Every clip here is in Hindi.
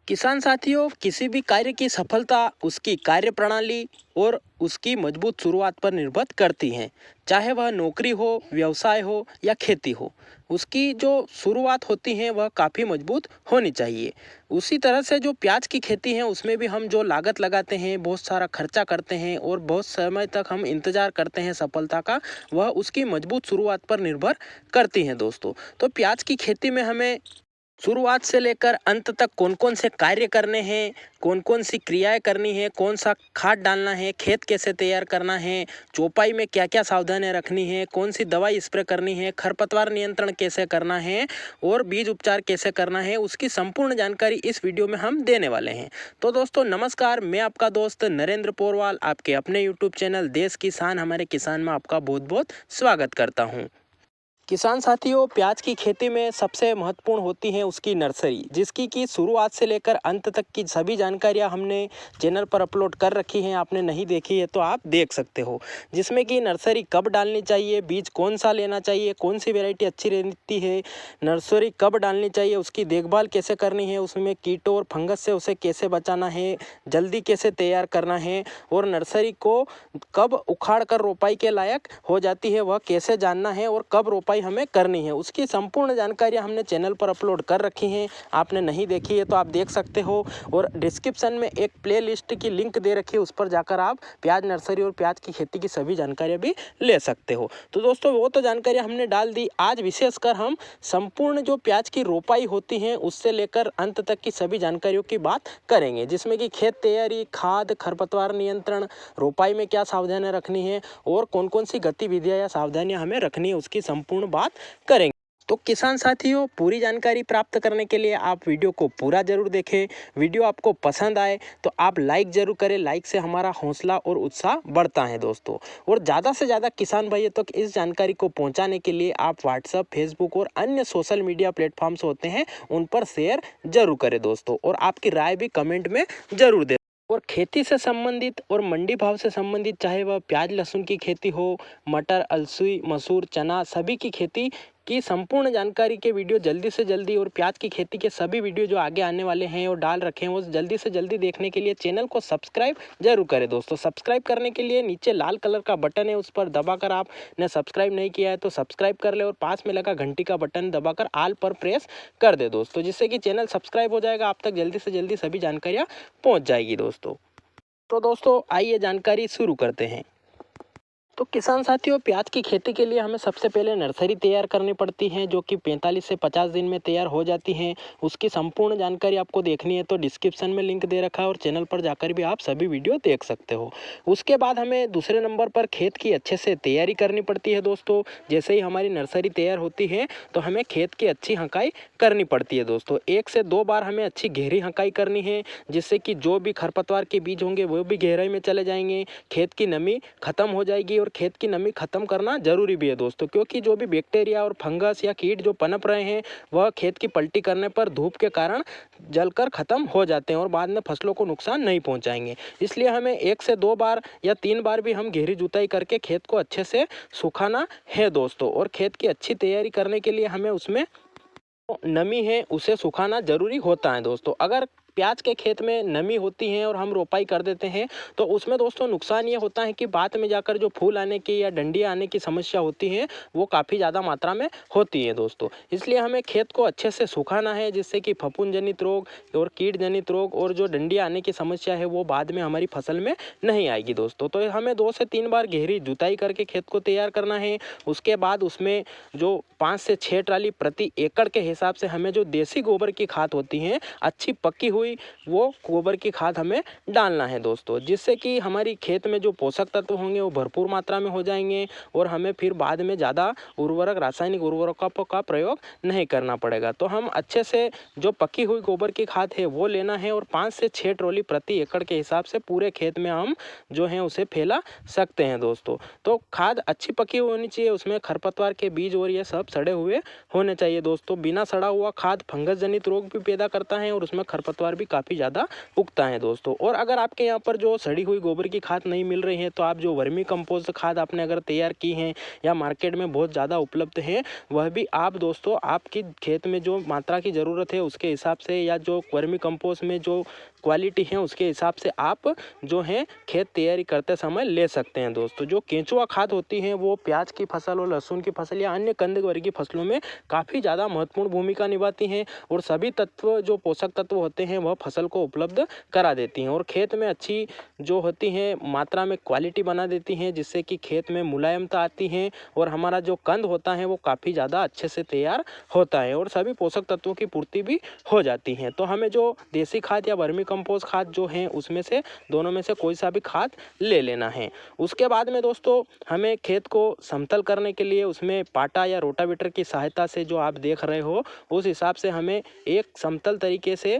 किसान साथियों, किसी भी कार्य की सफलता उसकी कार्य प्रणाली और उसकी मजबूत शुरुआत पर निर्भर करती है। चाहे वह नौकरी हो, व्यवसाय हो या खेती हो, उसकी जो शुरुआत होती है वह काफ़ी मजबूत होनी चाहिए। उसी तरह से जो प्याज की खेती है उसमें भी हम जो लागत लगाते हैं, बहुत सारा खर्चा करते हैं और बहुत समय तक हम इंतज़ार करते हैं सफलता का, वह उसकी मजबूत शुरुआत पर निर्भर करती हैं दोस्तों। तो प्याज की खेती में हमें शुरुआत से लेकर अंत तक कौन कौन से कार्य करने हैं, कौन कौन सी क्रियाएं करनी है, कौन सा खाद डालना है, खेत कैसे तैयार करना है, चौपाई में क्या क्या सावधानियां रखनी है, कौन सी दवाई स्प्रे करनी है, खरपतवार नियंत्रण कैसे करना है और बीज उपचार कैसे करना है, उसकी संपूर्ण जानकारी इस वीडियो में हम देने वाले हैं। तो दोस्तों नमस्कार, मैं आपका दोस्त नरेंद्र पोरवाल आपके अपने यूट्यूब चैनल देश किसान हमारे किसान में आपका बहुत बहुत स्वागत करता हूँ। किसान साथियों, प्याज की खेती में सबसे महत्वपूर्ण होती है उसकी नर्सरी, जिसकी की शुरुआत से लेकर अंत तक की सभी जानकारियां हमने चैनल पर अपलोड कर रखी हैं। आपने नहीं देखी है तो आप देख सकते हो, जिसमें कि नर्सरी कब डालनी चाहिए, बीज कौन सा लेना चाहिए, कौन सी वैरायटी अच्छी रहती है, नर्सरी कब डालनी चाहिए, उसकी देखभाल कैसे करनी है, उसमें कीटों और फंगस से उसे कैसे बचाना है, जल्दी कैसे तैयार करना है और नर्सरी को कब उखाड़ कर रोपाई के लायक हो जाती है वह कैसे जानना है और कब रोपाई हमें करनी है, उसकी संपूर्ण जानकारियां हमने चैनल पर अपलोड कर रखी हैं। आपने नहीं देखी है तो आप देख सकते हो और डिस्क्रिप्शन में एक प्लेलिस्ट की लिंक दे रखी है, उस पर जाकर आप प्याज नर्सरी और प्याज की खेती की सभी जानकारियां भी ले सकते हो। तो दोस्तों वो तो जानकारियां हमने डाल दी। आज विशेषकर हम संपूर्ण जो प्याज की रोपाई होती है उससे लेकर अंत तक की सभी जानकारियों की बात करेंगे, जिसमें कि खेत तैयारी, खाद, खरपतवार नियंत्रण, रोपाई में क्या सावधानियां रखनी है और कौन कौन सी गतिविधियां या सावधानियां हमें रखनी है उसकी संपूर्ण बात करेंगे। तो किसान साथियों, पूरी जानकारी प्राप्त करने के लिए आप वीडियो को पूरा जरूर देखें। वीडियो आपको पसंद आए तो आप लाइक जरूर करें, लाइक से हमारा हौसला और उत्साह बढ़ता है दोस्तों। और ज़्यादा से ज़्यादा किसान भाइयों तक इस जानकारी को पहुंचाने के लिए आप व्हाट्सएप, फेसबुक और अन्य सोशल मीडिया प्लेटफॉर्म्स होते हैं उन पर शेयर जरूर करें दोस्तों, और आपकी राय भी कमेंट में जरूर दें। और खेती से संबंधित और मंडी भाव से संबंधित, चाहे वह प्याज लहसुन की खेती हो, मटर, अलसी, मसूर, चना, सभी की खेती की संपूर्ण जानकारी के वीडियो जल्दी से जल्दी, और प्याज की खेती के सभी वीडियो जो आगे आने वाले हैं और डाल रखे हैं वो जल्दी से जल्दी देखने के लिए चैनल को सब्सक्राइब जरूर करें दोस्तों। सब्सक्राइब करने के लिए नीचे लाल कलर का बटन है, उस पर दबाकर आपने सब्सक्राइब नहीं किया है तो सब्सक्राइब कर ले और पास में लगा घंटी का बटन दबाकर ऑल पर प्रेस कर दे दोस्तों, जिससे कि चैनल सब्सक्राइब हो जाएगा, आप तक जल्दी से जल्दी सभी जानकारियाँ पहुँच जाएगी दोस्तों। तो दोस्तों आइए जानकारी शुरू करते हैं। तो किसान साथियों, प्याज की खेती के लिए हमें सबसे पहले नर्सरी तैयार करनी पड़ती है, जो कि 45 से 50 दिन में तैयार हो जाती हैं। उसकी संपूर्ण जानकारी आपको देखनी है तो डिस्क्रिप्शन में लिंक दे रखा है और चैनल पर जाकर भी आप सभी वीडियो देख सकते हो। उसके बाद हमें दूसरे नंबर पर खेत की अच्छे से तैयारी करनी पड़ती है दोस्तों। जैसे ही हमारी नर्सरी तैयार होती है तो हमें खेत की अच्छी हंकाई करनी पड़ती है दोस्तों। 1 से 2 बार हमें अच्छी गहरी हंकाई करनी है, जिससे कि जो भी खरपतवार के बीज होंगे वो भी गहराई में चले जाएंगे, खेत की नमी खत्म हो जाएगी। और खेत की नमी खत्म करना जरूरी भी है दोस्तों, क्योंकि जो भी बैक्टीरिया और फंगस या कीट जो पनप रहे हैं वह खेत की पलटी करने पर धूप के कारण जलकर खत्म हो जाते हैं और बाद में फसलों को नुकसान नहीं पहुंचाएंगे। इसलिए हमें 1 से 2 बार या 3 बार भी हम गहरी जुताई करके खेत को अच्छे से सुखाना है दोस्तों। और खेत की अच्छी तैयारी करने के लिए हमें उसमें नमी है उसे सुखाना जरूरी होता है दोस्तों। अगर प्याज के खेत में नमी होती है और हम रोपाई कर देते हैं तो उसमें दोस्तों नुकसान ये होता है कि बाद में जाकर जो फूल आने की या डंडियाँ आने की समस्या होती है वो काफ़ी ज़्यादा मात्रा में होती है दोस्तों। इसलिए हमें खेत को अच्छे से सुखाना है, जिससे कि फफूंद जनित रोग और कीट जनित रोग और जो डंडियाँ आने की समस्या है वो बाद में हमारी फसल में नहीं आएगी दोस्तों। तो हमें 2 से 3 बार गहरी जुताई करके खेत को तैयार करना है। उसके बाद उसमें जो 5 से 6 ट्राली प्रति एकड़ के हिसाब से हमें जो देसी गोबर की खाद होती है, अच्छी पकी हुई वो गोबर की खाद हमें डालना है दोस्तों, जिससे कि हमारी खेत में जो पोषक तत्व होंगे वो भरपूर मात्रा में हो जाएंगे और हमें फिर बाद में ज़्यादा उर्वरक, रासायनिक उर्वरकों का प्रयोग नहीं करना पड़ेगा। तो हम अच्छे से जो पकी हुई गोबर की खाद है वो लेना है और 5 से 6 ट्रॉली प्रति एकड़ के हिसाब से पूरे खेत में हम जो है उसे फैला सकते हैं दोस्तों। तो खाद अच्छी पकी होनी चाहिए, उसमें खरपतवार के बीज और ये सब सड़े हुए होने चाहिए दोस्तों। बिना सड़ा हुआ खाद फंगस जनित रोग भी पैदा करता है और उसमें खरपतवार तैयार भी काफ़ी ज़्यादा उगता है दोस्तों। और अगर आपके यहाँ पर जो सड़ी हुई गोबर की खाद नहीं मिल रही है तो आप जो वर्मी कंपोस्ट खाद आपने अगर तैयार की है या मार्केट में बहुत ज़्यादा उपलब्ध है, वह भी आप दोस्तों आपकी खेत में जो मात्रा की ज़रूरत है उसके हिसाब से या जो वर्मी कंपोस्ट में जो क्वालिटी है उसके हिसाब से आप जो है खेत तैयारी करते समय ले सकते हैं दोस्तों। जो केंचुआ खाद होती है वो प्याज की फसल और लहसुन की फसल या अन्य कंद वर्गीय फसलों में काफ़ी ज़्यादा महत्वपूर्ण भूमिका निभाती हैं और सभी तत्व जो पोषक तत्व होते हैं वह फसल को उपलब्ध करा देती हैं और खेत में अच्छी जो होती हैं मात्रा में क्वालिटी बना देती हैं, जिससे कि खेत में मुलायमता आती है और हमारा जो कंद होता है वो काफ़ी ज़्यादा अच्छे से तैयार होता है और सभी पोषक तत्वों की पूर्ति भी हो जाती है। तो हमें जो देसी खाद या वर्मी कंपोस्ट खाद जो है उसमें से दोनों में से कोई सा भी खाद ले लेना है। उसके बाद में दोस्तों हमें खेत को समतल करने के लिए उसमें पाटा या रोटावेटर की सहायता से जो आप देख रहे हो उस हिसाब से हमें एक समतल तरीके से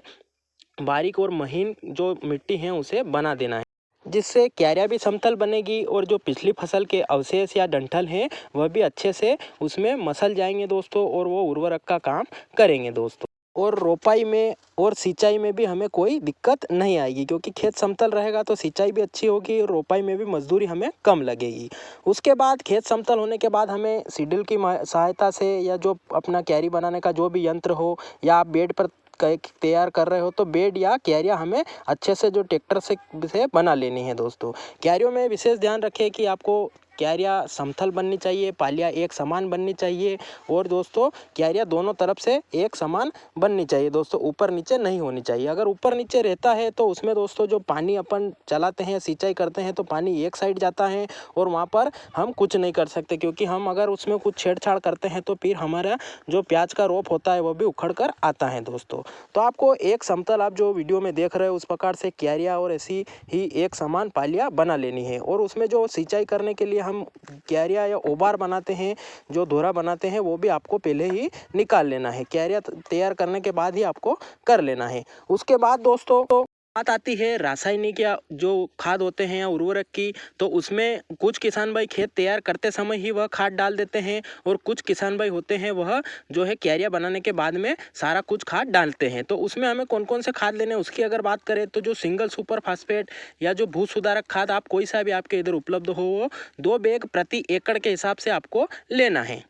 बारीक और महीन जो मिट्टी है उसे बना देना है, जिससे क्यारियाँ भी समतल बनेगी और जो पिछली फसल के अवशेष या डंठल हैं वह भी अच्छे से उसमें मसल जाएंगे दोस्तों और वो उर्वरक का काम करेंगे दोस्तों। और रोपाई में और सिंचाई में भी हमें कोई दिक्कत नहीं आएगी, क्योंकि खेत समतल रहेगा तो सिंचाई भी अच्छी होगी और रोपाई में भी मजदूरी हमें कम लगेगी। उसके बाद खेत समतल होने के बाद हमें सीडल की सहायता से या जो अपना क्यारी बनाने का जो भी यंत्र हो या आप बेड पर तैयार कर रहे हो तो बेड या क्यारियाँ हमें अच्छे से जो ट्रैक्टर से बना लेनी है दोस्तों। क्यारियों में विशेष ध्यान रखें कि आपको क्यारियाँ समतल बननी चाहिए, पालियाँ एक समान बननी चाहिए और दोस्तों क्यारियाँ दोनों तरफ से एक समान बननी चाहिए दोस्तों, ऊपर नीचे नहीं होनी चाहिए। अगर ऊपर नीचे रहता है तो उसमें दोस्तों जो पानी अपन चलाते हैं सिंचाई करते हैं तो पानी एक साइड जाता है और वहाँ पर हम कुछ नहीं कर सकते, क्योंकि हम अगर उसमें कुछ छेड़छाड़ करते हैं तो फिर हमारा जो प्याज का रोप होता है वो भी उखड़ कर आता है दोस्तों। तो आपको एक समतल आप जो वीडियो में देख रहे हो उस प्रकार से क्यारियाँ और ऐसी ही एक समान पालियाँ बना लेनी है। और उसमें जो सिंचाई करने के लिए हम क्यारियाँ या ओबार बनाते हैं, जो दोहरा बनाते हैं, वो भी आपको पहले ही निकाल लेना है। क्यारियाँ तैयार करने के बाद ही आपको कर लेना है। उसके बाद दोस्तों बात आती है रासायनिक या जो खाद होते हैं या उर्वरक की, तो उसमें कुछ किसान भाई खेत तैयार करते समय ही वह खाद डाल देते हैं और कुछ किसान भाई होते हैं वह जो है क्यारियाँ बनाने के बाद में सारा कुछ खाद डालते हैं। तो उसमें हमें कौन कौन से खाद लेने हैं उसकी अगर बात करें तो जो सिंगल सुपर फास्फेट या जो भू सुधारक खाद आप कोई सा भी आपके इधर उपलब्ध हो वो 2 बैग प्रति एकड़ के हिसाब से आपको लेना है,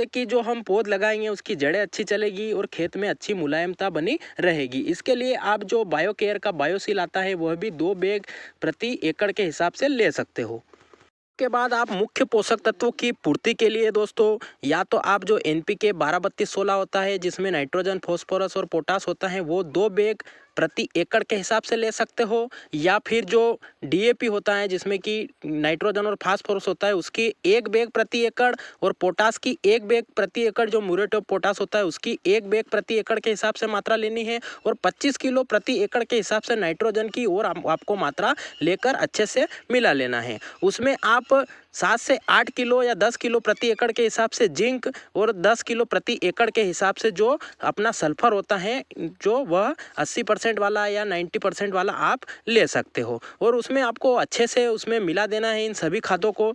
कि जो हम पौध लगाएंगे उसकी जड़ें अच्छी चलेगी और खेत में अच्छी मुलायमता बनी रहेगी। इसके लिए आप जो बायोकेयर का बायोसील आता है वह भी 2 बैग प्रति एकड़ के हिसाब से ले सकते हो। के बाद आप मुख्य पोषक तत्वों की पूर्ति के लिए दोस्तों या तो आप जो NPK 12-32-16 होता है जिसमें नाइट्रोजन फॉस्फोरस और पोटास होता है वो 2 बैग प्रति एकड़ के हिसाब से ले सकते हो, या फिर जो DAP होता है जिसमें कि नाइट्रोजन और फास्फोरस होता है उसकी 1 बैग प्रति एकड़ और पोटास की 1 बैग प्रति एकड़ जो म्यूरेट ऑफ पोटास होता है उसकी 1 बैग प्रति एकड़ के हिसाब से मात्रा लेनी है और 25 किलो प्रति एकड़ के हिसाब से नाइट्रोजन की और आपको मात्रा लेकर अच्छे से मिला लेना है। उसमें आप 7 से 8 किलो या 10 किलो प्रति एकड़ के हिसाब से जिंक और 10 किलो प्रति एकड़ के हिसाब से जो अपना सल्फर होता है जो वह 80% वाला या 90% वाला आप ले सकते हो और उसमें आपको अच्छे से उसमें मिला देना है इन सभी खादों को।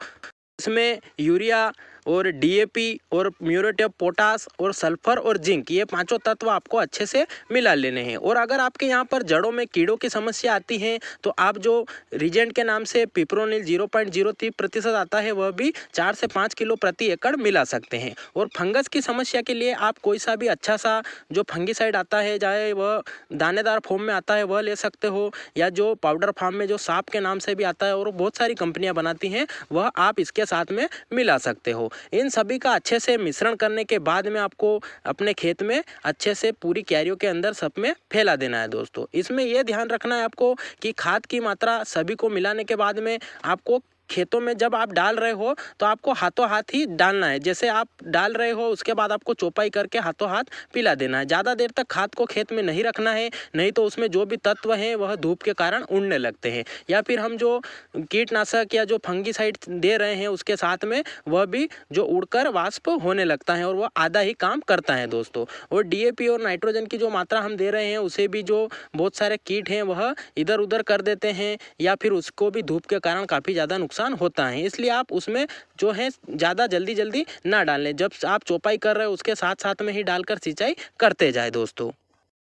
इसमें यूरिया और DAP और म्यूरेट ऑफ पोटास और सल्फर और जिंक ये पांचों तत्व आपको अच्छे से मिला लेने हैं। और अगर आपके यहाँ पर जड़ों में कीड़ों की समस्या आती है तो आप जो रिजेंट के नाम से पिप्रोनिल 0.03% आता है वह भी 4 से 5 किलो प्रति एकड़ मिला सकते हैं। और फंगस की समस्या के लिए आप कोई सा भी अच्छा सा जो फंगीसाइड आता है चाहे वह दानेदार फॉर्म में आता है वह ले सकते हो, या जो पाउडर फॉर्म में जो सांप के नाम से भी आता है और बहुत सारी कंपनियां बनाती हैं वह आप इसके साथ में मिला सकते हो। इन सभी का अच्छे से मिश्रण करने के बाद में आपको अपने खेत में अच्छे से पूरी क्यारियों के अंदर सब में फैला देना है दोस्तों। इसमें यह ध्यान रखना है आपको कि खाद की मात्रा सभी को मिलाने के बाद में आपको खेतों में जब आप डाल रहे हो तो आपको हाथों हाथ ही डालना है। जैसे आप डाल रहे हो उसके बाद आपको चौपाई करके हाथों हाथ पिला देना है। ज़्यादा देर तक खाद को खेत में नहीं रखना है, नहीं तो उसमें जो भी तत्व हैं वह धूप के कारण उड़ने लगते हैं, या फिर हम जो कीटनाशक या जो फंगीसाइड दे रहे हैं उसके साथ में वह भी जो उड़कर वाष्प होने लगता है और वह आधा ही काम करता है दोस्तों। और DAP और नाइट्रोजन की जो मात्रा हम दे रहे हैं उसे भी जो बहुत सारे कीट हैं वह इधर उधर कर देते हैं, या फिर उसको भी धूप के कारण काफ़ी ज़्यादा नुकसान होता है। इसलिए आप उसमें जो है ज़्यादा जल्दी ना डालें, जब आप चौपाई कर रहे हो उसके साथ साथ में ही डालकर सिंचाई करते जाए दोस्तों।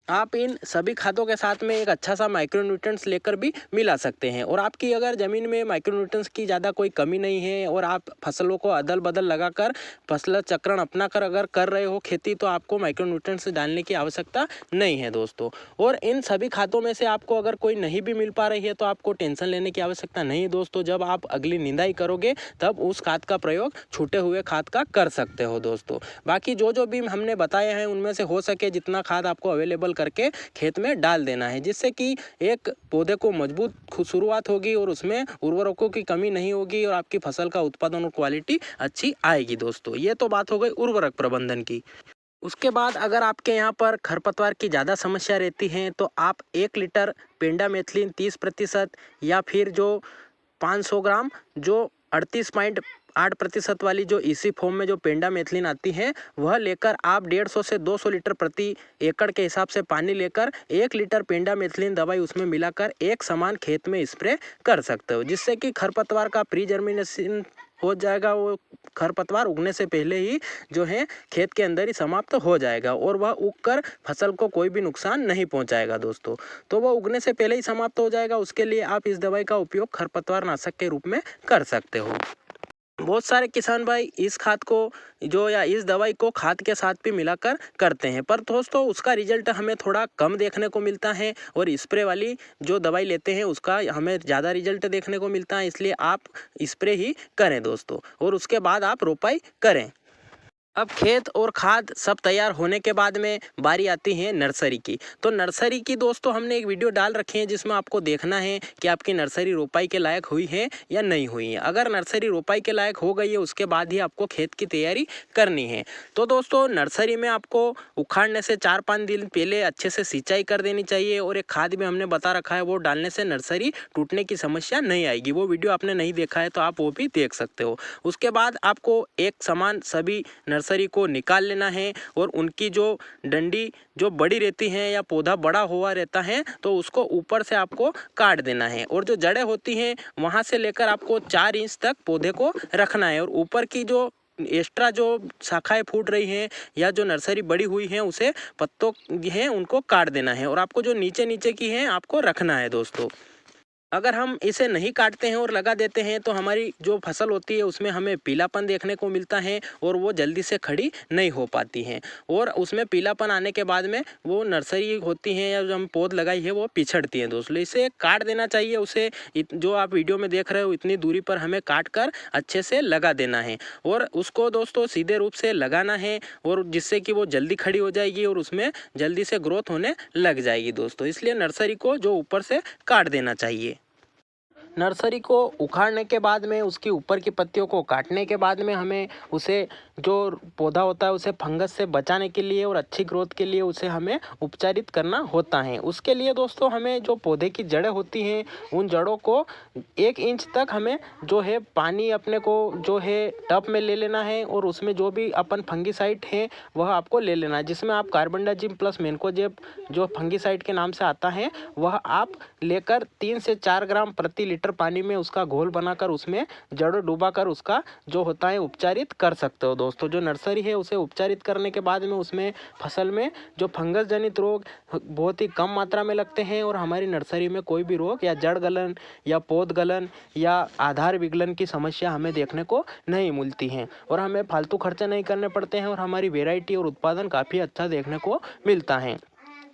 आप इन सभी खादों के साथ में एक अच्छा सा माइक्रोन्यूट्रिएंट्स लेकर भी मिला सकते हैं। और आपकी अगर ज़मीन में माइक्रोन्यूट्रिएंट्स की ज़्यादा कोई कमी नहीं है और आप फसलों को अदल बदल लगाकर फसल चक्रण अपना कर अगर कर रहे हो खेती, तो आपको माइक्रोन्यूट्रिएंट्स डालने की आवश्यकता नहीं है दोस्तों। और इन सभी खादों में से आपको अगर कोई नहीं भी मिल पा रही है तो आपको टेंशन लेने की आवश्यकता नहीं है दोस्तों। जब आप अगली निंदाई करोगे तब उस खाद का प्रयोग छूटे हुए खाद का कर सकते हो दोस्तों। बाकी जो भी हमने बताए हैं उनमें से हो सके जितना खाद आपको अवेलेबल करके खेत में डाल देना है, जिससे कि एक पौधे को मजबूत शुरुआत होगी और उसमें उर्वरकों की कमी नहीं होगी और आपकी फसल का उत्पादन और क्वालिटी अच्छी आएगी दोस्तों। ये तो बात हो गई उर्वरक प्रबंधन की। उसके बाद अगर आपके यहाँ पर खरपतवार की ज़्यादा समस्या रहती है तो आप 1 लीटर पेंडामेथलिन 30% या फिर जो 500 ग्राम जो 38.8% वाली जो इसी फॉर्म में जो पेंडामेथलिन आती है वह लेकर आप 150 से 200 लीटर प्रति एकड़ के हिसाब से पानी लेकर 1 लीटर पेंडामेथलिन दवाई उसमें मिलाकर एक समान खेत में स्प्रे कर सकते हो, जिससे कि खरपतवार का प्री जर्मिनेशन हो जाएगा। वो खरपतवार उगने से पहले ही जो है खेत के अंदर ही समाप्त हो जाएगा और वह उगकर फसल को कोई भी नुकसान नहीं पहुंचाएगा दोस्तों। तो वह उगने से पहले ही समाप्त हो जाएगा। उसके लिए आप इस दवाई का उपयोग खरपतवार नाशक के रूप में कर सकते हो। बहुत सारे किसान भाई इस खाद को जो या इस दवाई को खाद के साथ भी मिलाकर करते हैं, पर दोस्तों उसका रिजल्ट हमें थोड़ा कम देखने को मिलता है और स्प्रे वाली जो दवाई लेते हैं उसका हमें ज़्यादा रिजल्ट देखने को मिलता है। इसलिए आप स्प्रे ही करें दोस्तों और उसके बाद आप रोपाई करें। अब खेत और खाद सब तैयार होने के बाद में बारी आती है नर्सरी की। तो नर्सरी की दोस्तों हमने एक वीडियो डाल रखी है जिसमें आपको देखना है कि आपकी नर्सरी रोपाई के लायक हुई है या नहीं हुई है। अगर नर्सरी रोपाई के लायक हो गई है उसके बाद ही आपको खेत की तैयारी करनी है। तो दोस्तों नर्सरी में आपको उखाड़ने से 4-5 दिन पहले अच्छे से सिंचाई कर देनी चाहिए और एक खाद भी हमने बता रखा है वो डालने से नर्सरी टूटने की समस्या नहीं आएगी। वो वीडियो आपने नहीं देखा है तो आप वो भी देख सकते हो। उसके बाद आपको एक समान सभी नर्सरी को निकाल लेना है और उनकी जो डंडी जो बड़ी रहती है या पौधा बड़ा हुआ रहता है तो उसको ऊपर से आपको काट देना है और जो जड़ें होती हैं वहां से लेकर आपको 4 इंच तक पौधे को रखना है और ऊपर की जो एक्स्ट्रा जो शाखाएं फूट रही हैं या जो नर्सरी बड़ी हुई है उसे पत्तों हैं उनको काट देना है और आपको जो नीचे नीचे की है आपको रखना है दोस्तों। अगर हम इसे नहीं काटते हैं और लगा देते हैं तो हमारी जो फसल होती है उसमें हमें पीलापन देखने को मिलता है और वो जल्दी से खड़ी नहीं हो पाती हैं और उसमें पीलापन आने के बाद में वो नर्सरी होती है या जो हम पौध लगाई है वो पिछड़ती हैं दोस्तों। इसे काट देना चाहिए। उसे जो आप वीडियो में देख रहे हो इतनी दूरी पर हमें काट कर अच्छे से लगा देना है और उसको दोस्तों सीधे रूप से लगाना है और जिससे कि वो जल्दी खड़ी हो जाएगी और उसमें जल्दी से ग्रोथ होने लग जाएगी दोस्तों। इसलिए नर्सरी को जो ऊपर से काट देना चाहिए। नर्सरी को उखाड़ने के बाद में उसकी ऊपर की पत्तियों को काटने के बाद में हमें उसे जो पौधा होता है उसे फंगस से बचाने के लिए और अच्छी ग्रोथ के लिए उसे हमें उपचारित करना होता है। उसके लिए दोस्तों हमें जो पौधे की जड़ें होती हैं उन जड़ों को 1 इंच तक हमें जो है पानी अपने को जो है टब में ले लेना है और उसमें जो भी अपन फंगिसाइड है वह आपको ले लेना है, जिसमें आप कार्बनडाजिम प्लस मैनकोजेब जो फंगिसाइड के नाम से आता है वह आप लेकर 3 से 4 ग्राम प्रति लीटर पानी में उसका घोल बनाकर उसमें जड़ों डुबाकर उसका जो होता है उपचारित कर सकते हो दोस्तों। जो नर्सरी है उसे उपचारित करने के बाद में उसमें फसल में जो फंगस जनित रोग बहुत ही कम मात्रा में लगते हैं और हमारी नर्सरी में कोई भी रोग या जड़ गलन या पौध गलन या आधार विगलन की समस्या हमें देखने को नहीं मिलती हैं और हमें फालतू खर्चे नहीं करने पड़ते हैं और हमारी वेराइटी और उत्पादन काफ़ी अच्छा देखने को मिलता है।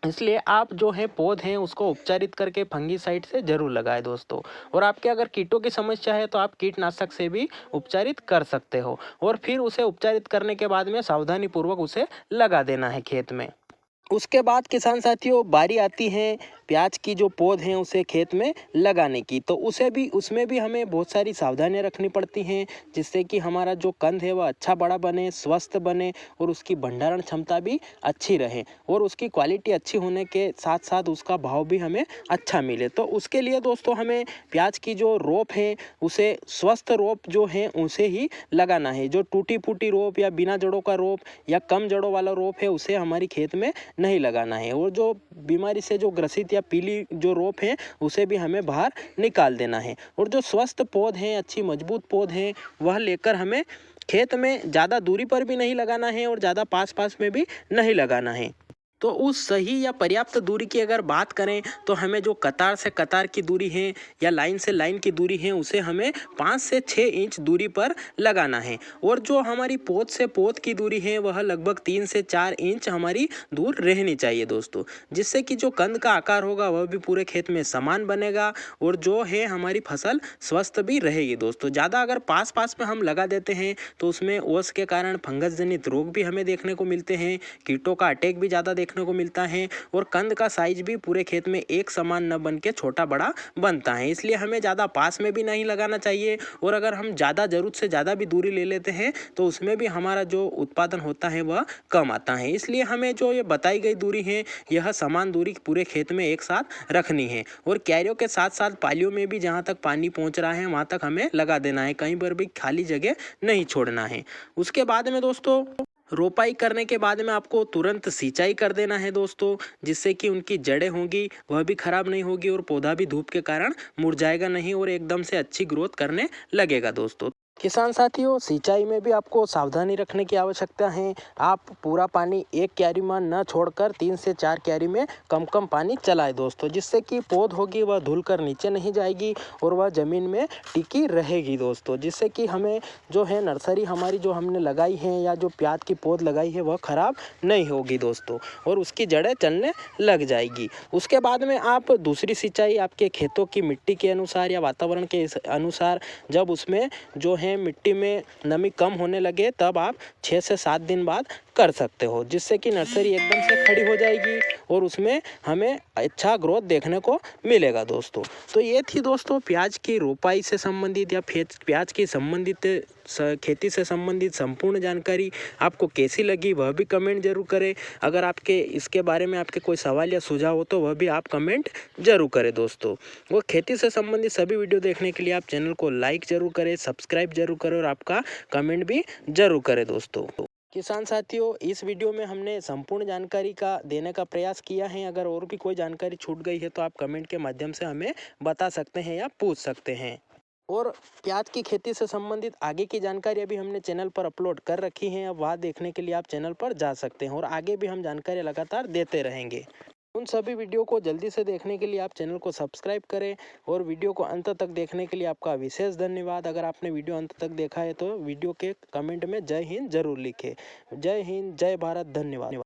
इसलिए आप जो है पौध हैं उसको उपचारित करके फंगिसाइड से जरूर लगाएं दोस्तों। और आपके अगर कीटों की समस्या है तो आप कीटनाशक से भी उपचारित कर सकते हो और फिर उसे उपचारित करने के बाद में सावधानी पूर्वक उसे लगा देना है खेत में। उसके बाद किसान साथियों बारी आती है प्याज की जो पौध हैं उसे खेत में लगाने की। तो उसमें भी हमें बहुत सारी सावधानियां रखनी पड़ती हैं जिससे कि हमारा जो कंद है वह अच्छा बड़ा बने, स्वस्थ बने और उसकी भंडारण क्षमता भी अच्छी रहे और उसकी क्वालिटी अच्छी होने के साथ साथ उसका भाव भी हमें अच्छा मिले। तो उसके लिए दोस्तों हमें प्याज की जो रोप है उसे स्वस्थ रोप जो है उसे ही लगाना है। जो टूटी फूटी रोप या बिना जड़ों का रोप या कम जड़ों वाला रोप है उसे हमारी खेत में नहीं लगाना है और जो बीमारी से जो ग्रसित या पीली जो रोप है उसे भी हमें बाहर निकाल देना है और जो स्वस्थ पौध हैं, अच्छी मजबूत पौध हैं, वह लेकर हमें खेत में ज़्यादा दूरी पर भी नहीं लगाना है और ज़्यादा पास पास में भी नहीं लगाना है। तो उस सही या पर्याप्त दूरी की अगर बात करें तो हमें जो कतार से कतार की दूरी है या लाइन से लाइन की दूरी है उसे हमें 5 से 6 इंच दूरी पर लगाना है। और जो हमारी पोत से पोत की दूरी है वह लगभग 3 से 4 इंच हमारी दूर रहनी चाहिए दोस्तों, जिससे कि जो कंद का आकार होगा वह भी पूरे खेत में समान बनेगा और जो है हमारी फसल स्वस्थ भी रहेगी दोस्तों। ज़्यादा अगर पास पास में हम लगा देते हैं तो उसमें ओस के कारण फंगस जनित रोग भी हमें देखने को मिलते हैं, कीटों का अटैक भी ज़्यादा देखने को मिलता है और कंद का साइज भी पूरे खेत में एक समान न बन के छोटा बड़ा बनता है। इसलिए हमें ज़्यादा पास में भी नहीं लगाना चाहिए और अगर हम ज़्यादा ज़रूरत से ज़्यादा भी दूरी ले लेते हैं तो उसमें भी हमारा जो उत्पादन होता है वह कम आता है। इसलिए हमें जो ये बताई गई दूरी है यह समान दूरी पूरे खेत में एक साथ रखनी है और क्यारियों के साथ साथ पालियों में भी जहाँ तक पानी पहुँच रहा है वहाँ तक हमें लगा देना है, कहीं पर भी खाली जगह नहीं छोड़ना है। उसके बाद में दोस्तों रोपाई करने के बाद में आपको तुरंत सिंचाई कर देना है दोस्तों, जिससे कि उनकी जड़ें होंगी वह भी खराब नहीं होगी और पौधा भी धूप के कारण मुरझाएगा नहीं और एकदम से अच्छी ग्रोथ करने लगेगा दोस्तों। किसान साथियों, सिंचाई में भी आपको सावधानी रखने की आवश्यकता है। आप पूरा पानी एक क्यारी में न छोड़कर 3 से 4 क्यारी में कम कम पानी चलाएं दोस्तों, जिससे कि पौध होगी वह धुलकर नीचे नहीं जाएगी और वह ज़मीन में टिकी रहेगी दोस्तों, जिससे कि हमें जो है नर्सरी हमारी जो हमने लगाई है या जो प्याज की पौध लगाई है वह ख़राब नहीं होगी दोस्तों और उसकी जड़ें चलने लग जाएगी। उसके बाद में आप दूसरी सिंचाई आपके खेतों की मिट्टी के अनुसार या वातावरण के अनुसार, जब उसमें जो है मिट्टी में नमी कम होने लगे तब आप 6 से 7 दिन बाद कर सकते हो, जिससे कि नर्सरी एकदम से खड़ी हो जाएगी और उसमें हमें अच्छा ग्रोथ देखने को मिलेगा दोस्तों। तो ये थी दोस्तों प्याज की रोपाई से संबंधित या प्याज की संबंधित खेती से संबंधित संपूर्ण जानकारी। आपको कैसी लगी वह भी कमेंट जरूर करें। अगर आपके इसके बारे में आपके कोई सवाल या सुझाव हो तो वह भी आप कमेंट जरूर करें दोस्तों। वो खेती से संबंधित सभी वीडियो देखने के लिए आप चैनल को लाइक जरूर करें, सब्सक्राइब जरूर करें और आपका कमेंट भी जरूर करें दोस्तों। किसान साथियों, इस वीडियो में हमने संपूर्ण जानकारी का देने का प्रयास किया है। अगर और भी कोई जानकारी छूट गई है तो आप कमेंट के माध्यम से हमें बता सकते हैं या पूछ सकते हैं। और प्याज की खेती से संबंधित आगे की जानकारी अभी हमने चैनल पर अपलोड कर रखी है, अब वहाँ देखने के लिए आप चैनल पर जा सकते हैं और आगे भी हम जानकारी लगातार देते रहेंगे। उन सभी वीडियो को जल्दी से देखने के लिए आप चैनल को सब्सक्राइब करें और वीडियो को अंत तक देखने के लिए आपका विशेष धन्यवाद। अगर आपने वीडियो अंत तक देखा है तो वीडियो के कमेंट में जय हिंद जरूर लिखें। जय हिंद, जय भारत, धन्यवाद।